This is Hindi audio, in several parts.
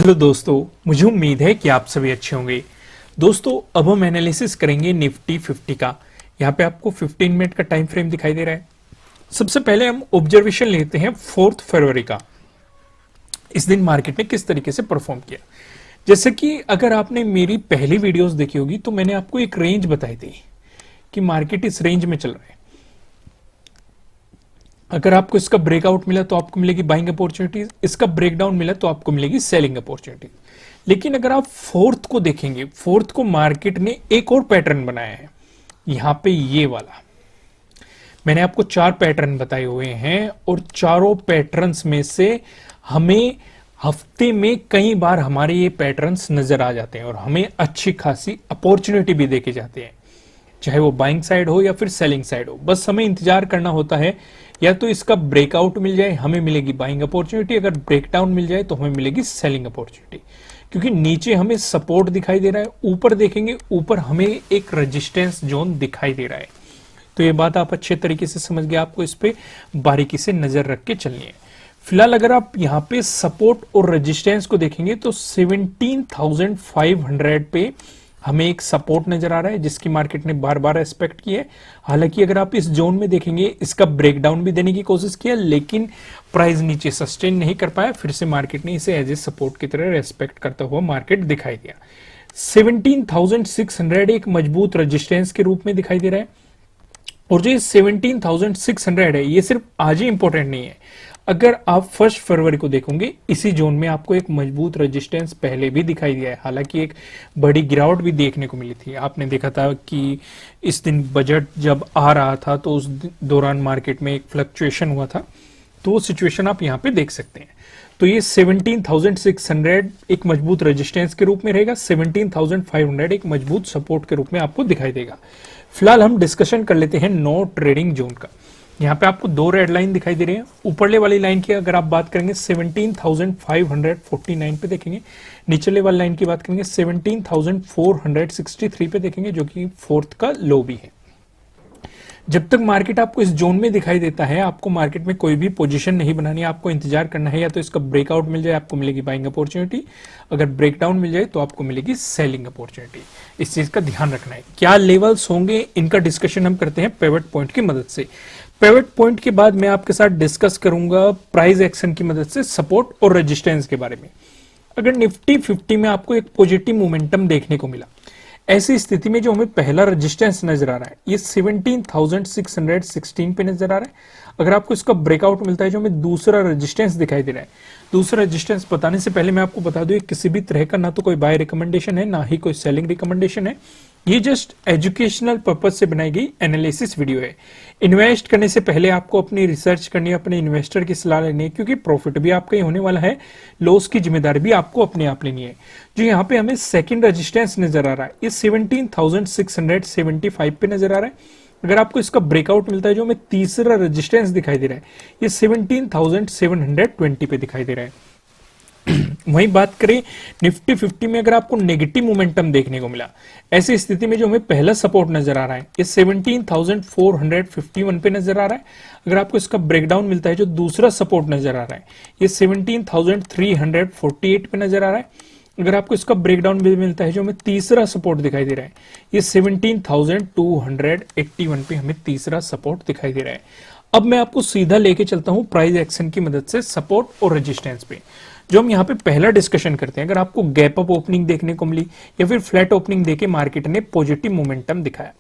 हेलो दोस्तों, मुझे उम्मीद है कि आप सभी अच्छे होंगे। दोस्तों, अब हम एनालिसिस करेंगे निफ्टी 50 का। यहाँ पे आपको 15 मिनट का टाइम फ्रेम दिखाई दे रहा है। सबसे पहले हम ऑब्जर्वेशन लेते हैं 4 फरवरी का। इस दिन मार्केट ने किस तरीके से परफॉर्म किया। जैसे कि अगर आपने मेरी पहली वीडियोस देखी होगी तो मैंने आपको एक रेंज बताई थी कि मार्केट इस रेंज में चल रहा है। अगर आपको इसका ब्रेकआउट मिला तो आपको मिलेगी बाइंग अपॉर्चुनिटीज, इसका ब्रेकडाउन मिला तो आपको मिलेगी सेलिंग अपॉर्चुनिटीज। लेकिन अगर आप फोर्थ को देखेंगे, फोर्थ को मार्केट ने एक और पैटर्न बनाया है। यहां पे ये वाला मैंने आपको 4 पैटर्न बताए हुए हैं और चारों पैटर्न्स में से हमें हफ्ते में कई बार हमारे ये पैटर्न्स नजर आ जाते हैं और हमें अच्छी खासी अपॉर्चुनिटी भी देके जाते हैं, चाहे वो बाइंग साइड हो या फिर सेलिंग साइड हो। बस हमें इंतजार करना होता है, या तो इसका ब्रेकआउट मिल जाए हमें मिलेगी बाइंग अपॉर्चुनिटी, अगर ब्रेकडाउन मिल जाए तो हमें मिलेगी सेलिंग अपॉर्चुनिटी। क्योंकि नीचे हमें सपोर्ट दिखाई दे रहा है, ऊपर देखेंगे ऊपर हमें एक रेजिस्टेंस जोन दिखाई दे रहा है। तो ये बात आप अच्छे तरीके से समझ गए, आपको इस पे बारीकी से नजर रख के चलनी है। फिलहाल अगर आप यहाँ पे सपोर्ट और रेजिस्टेंस को देखेंगे तो 17,500 पे हमें एक सपोर्ट नजर आ रहा है, जिसकी मार्केट ने बार बार रेस्पेक्ट की है। हालांकि अगर आप इस जोन में देखेंगे इसका ब्रेकडाउन भी देने की कोशिश किया, लेकिन प्राइस नीचे सस्टेन नहीं कर पाया। फिर से मार्केट ने इसे एज ए सपोर्ट की तरह रेस्पेक्ट करता हुआ मार्केट दिखाई दिया। 17,600 एक मजबूत रेजिस्टेंस के रूप में दिखाई दे रहा है। और जो 17,600 है ये सिर्फ आज ही इंपॉर्टेंट नहीं है। अगर आप 1 फरवरी को देखोगे इसी जोन में आपको एक मजबूत रेजिस्टेंस पहले भी दिखाई दिया है। हालांकि एक बड़ी गिरावट भी देखने को मिली थी। आपने देखा था कि इस दिन बजट जब आ रहा था तो उस दौरान मार्केट में एक फ्लक्चुएशन हुआ था, तो वो सिचुएशन आप यहाँ पे देख सकते हैं। तो ये 17,600 एक मजबूत रेजिस्टेंस के रूप में रहेगा, 17,500 एक मजबूत सपोर्ट के रूप में आपको दिखाई देगा। फिलहाल हम डिस्कशन कर लेते हैं नो ट्रेडिंग जोन का। यहाँ पे आपको 2 रेड लाइन दिखाई दे रही है। ऊपरले वाली लाइन की अगर आप बात करेंगे 17,549 पे देखेंगे, निचले वाली लाइन की बात करेंगे 17,463 पे देखेंगे, जो कि फोर्थ का लो भी है। जब तक मार्केट आपको इस जोन में दिखाई देता है, आपको मार्केट में कोई भी पोजीशन नहीं बनानी है, आपको इंतजार करना है। या तो इसका ब्रेकआउट मिल जाए आपको मिलेगी बाइंग अपॉर्चुनिटी, अगर ब्रेकडाउन मिल जाए तो आपको मिलेगी सेलिंग अपॉर्चुनिटी। इस चीज का ध्यान रखना है। क्या लेवल्स होंगे इनका डिस्कशन हम करते हैं पिवट पॉइंट की मदद से। पिवट पॉइंट के बाद मैं आपके साथ डिस्कस करूंगा प्राइस एक्शन की मदद से सपोर्ट और रेजिस्टेंस के बारे में। अगर निफ्टी 50 में आपको एक पॉजिटिव मोमेंटम देखने को मिला, ऐसी स्थिति में जो हमें पहला रेजिस्टेंस नजर आ रहा है ये 17,616 पे नजर आ रहा है। अगर आपको इसका ब्रेकआउट मिलता है, जो हमें दूसरा रेजिस्टेंस दिखाई दे रहा है, दूसरा रेजिस्टेंस बताने से पहले मैं आपको बता दूं, किसी भी तरह का ना तो कोई बाय रिकमेंडेशन है ना ही कोई सेलिंग रिकमेंडेशन है। ये जस्ट एजुकेशनल पर्पज से बनाई गई एनालिसिस वीडियो है। इन्वेस्ट करने से पहले आपको अपनी रिसर्च करनी है, अपने इन्वेस्टर की सलाह लेनी है, क्योंकि प्रॉफिट भी आपका ही होने वाला है, लॉस की जिम्मेदारी भी आपको अपने आप लेनी है। जो यहाँ पे हमें सेकंड रेजिस्टेंस नजर आ रहा है ये 17,675 पे नजर आ रहा है। अगर आपको इसका ब्रेकआउट मिलता है, जो हमें तीसरा रेजिस्टेंस दिखाई दे रहा है ये 17,720 पे दिखाई दे रहा है। वहीं बात करें निफ्टी 50 में, अगर आपको नेगेटिव मोमेंटम देखने को मिला, ऐसी स्थिति में जो हमें पहला सपोर्ट नजर आ रहा है ये 17,451 पे नजर आ रहा है। अगर आपको इसका ब्रेकडाउन मिलता है, जो दूसरा सपोर्ट नजर आ रहा है ये 17,348 पे नजर आ रहा है। अगर आपको इसका ब्रेकडाउन भी मिलता है, जो हमें तीसरा सपोर्ट दिखाई दे रहा है ये 17,281 पे हमें तीसरा सपोर्ट दिखाई दे रहा है। अब मैं आपको सीधा लेके चलता हूं प्राइस एक्शन की मदद से सपोर्ट और रेजिस्टेंस पे। जो हम यहाँ पे पहला डिस्कशन करते हैं, अगर आपको गैप अप ओपनिंग देखने को मिली या फिर फ्लैट ओपनिंग देके मार्केट ने पॉजिटिव मोमेंटम दिखाया,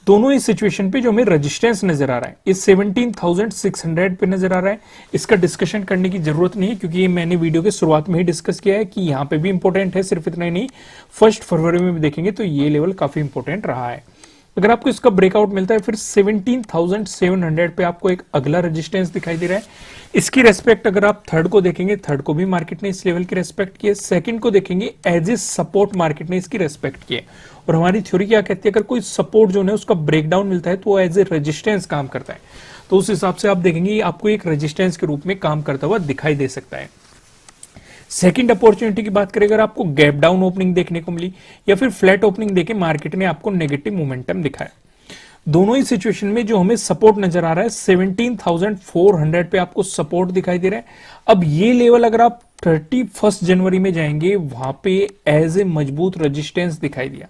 दोनों ही सिचुएशन पे जो हमें रेजिस्टेंस नजर आ रहा है ये 17,600 पे नजर आ रहा है। इसका डिस्कशन करने की जरूरत नहीं है, क्योंकि ये मैंने वीडियो के शुरुआत में ही डिस्कस किया है कि यहाँ पे भी इंपॉर्टेंट है। सिर्फ इतना ही नहीं, 1 फरवरी में भी देखेंगे तो ये लेवल काफी इंपॉर्टेंट रहा है। अगर आपको इसका ब्रेकआउट मिलता है, फिर 17,700 पे आपको एक अगला रेजिस्टेंस दिखाई दे रहा है। इसकी रेस्पेक्ट अगर आप थर्ड को देखेंगे, थर्ड को भी मार्केट ने इस लेवल की रेस्पेक्ट की है। सेकंड को देखेंगे एज ए सपोर्ट मार्केट ने इसकी रेस्पेक्ट की है। और हमारी थ्योरी क्या कहती है, अगर कोई सपोर्ट जो है उसका ब्रेकडाउन मिलता है तो वो एज ए रेजिस्टेंस काम करता है। तो उस हिसाब से आप देखेंगे आपको एक रेजिस्टेंस के रूप में काम करता हुआ दिखाई दे सकता है। सेकंड अपॉर्चुनिटी की बात करें, अगर आपको गैप डाउन ओपनिंग देखने को मिली या फिर फ्लैट ओपनिंग देके मार्केट ने आपको नेगेटिव मोमेंटम दिखाया, दोनों ही सिचुएशन में जो हमें सपोर्ट नजर आ रहा है 17,400 पे आपको सपोर्ट दिखाई दे रहा है। अब ये लेवल अगर आप 31 जनवरी में जाएंगे वहां पे एज ए मजबूत रेजिस्टेंस दिखाई दिया,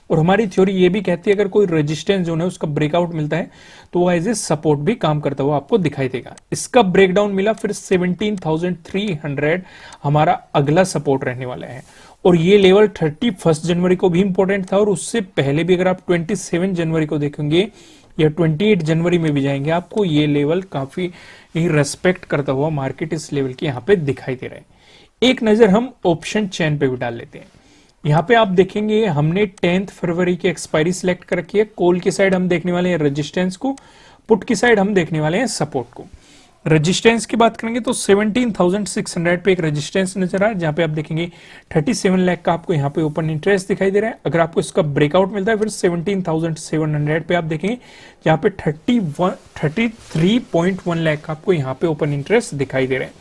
और हमारी थ्योरी ये भी कहती है अगर कोई रेजिस्टेंस जोन है उसका ब्रेकआउट मिलता है तो वो एज ए सपोर्ट भी काम करता हुआ आपको दिखाई देगा। इसका ब्रेकडाउन मिला, फिर 17,300 हमारा अगला सपोर्ट रहने वाला है, और ये लेवल 31 जनवरी को भी इंपॉर्टेंट था, और उससे पहले भी अगर आप 27 जनवरी को देखेंगे या 28 जनवरी में भी जाएंगे आपको ये लेवल काफी रेस्पेक्ट करता हुआ मार्केट इस लेवल के यहाँ पे दिखाई दे रहा है। एक नजर हम ऑप्शन चेन पे भी डाल लेते हैं। यहाँ पे आप देखेंगे हमने 10 फरवरी की एक्सपायरी सिलेक्ट कर रखी है। कॉल की साइड हम देखने वाले हैं रेजिस्टेंस को, पुट की साइड हम देखने वाले हैं सपोर्ट को। रेजिस्टेंस की बात करेंगे तो 17,600 पे एक रेजिस्टेंस नजर आ रहा है, जहां पे आप देखेंगे 37 लाख का आपको यहाँ पे ओपन इंटरेस्ट दिखाई दे रहा है। अगर आपको इसका ब्रेकआउट मिलता है फिर 17,700 पे आप देखेंगे जहां पे 33.1 लाख का आपको यहाँ पे ओपन इंटरेस्ट दिखाई दे रहा है।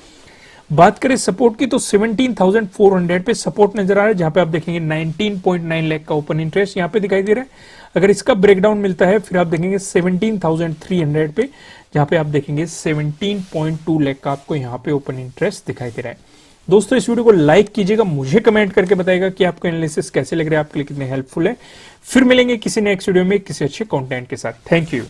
बात करें सपोर्ट की तो 17,400 पे सपोर्ट नजर आ रहा है, जहां पे आप देखेंगे 19.9 लाख का ओपन इंटरेस्ट यहाँ पे दिखाई दे रहा है। अगर इसका ब्रेकडाउन मिलता है फिर आप देखेंगे 17,300 पे, जहां पे आप देखेंगे 17.2 लाख का आपको यहाँ पे ओपन इंटरेस्ट दिखाई दे रहा है। दोस्तों इस वीडियो को लाइक कीजिएगा, मुझे कमेंट करके बताइएगा कि आपको एनालिसिस कैसे लग रहा है, आपके लिए कितने हेल्पफुल है। फिर मिलेंगे किसी नेक्स्ट वीडियो में किसी अच्छे कंटेंट के साथ। Thank you.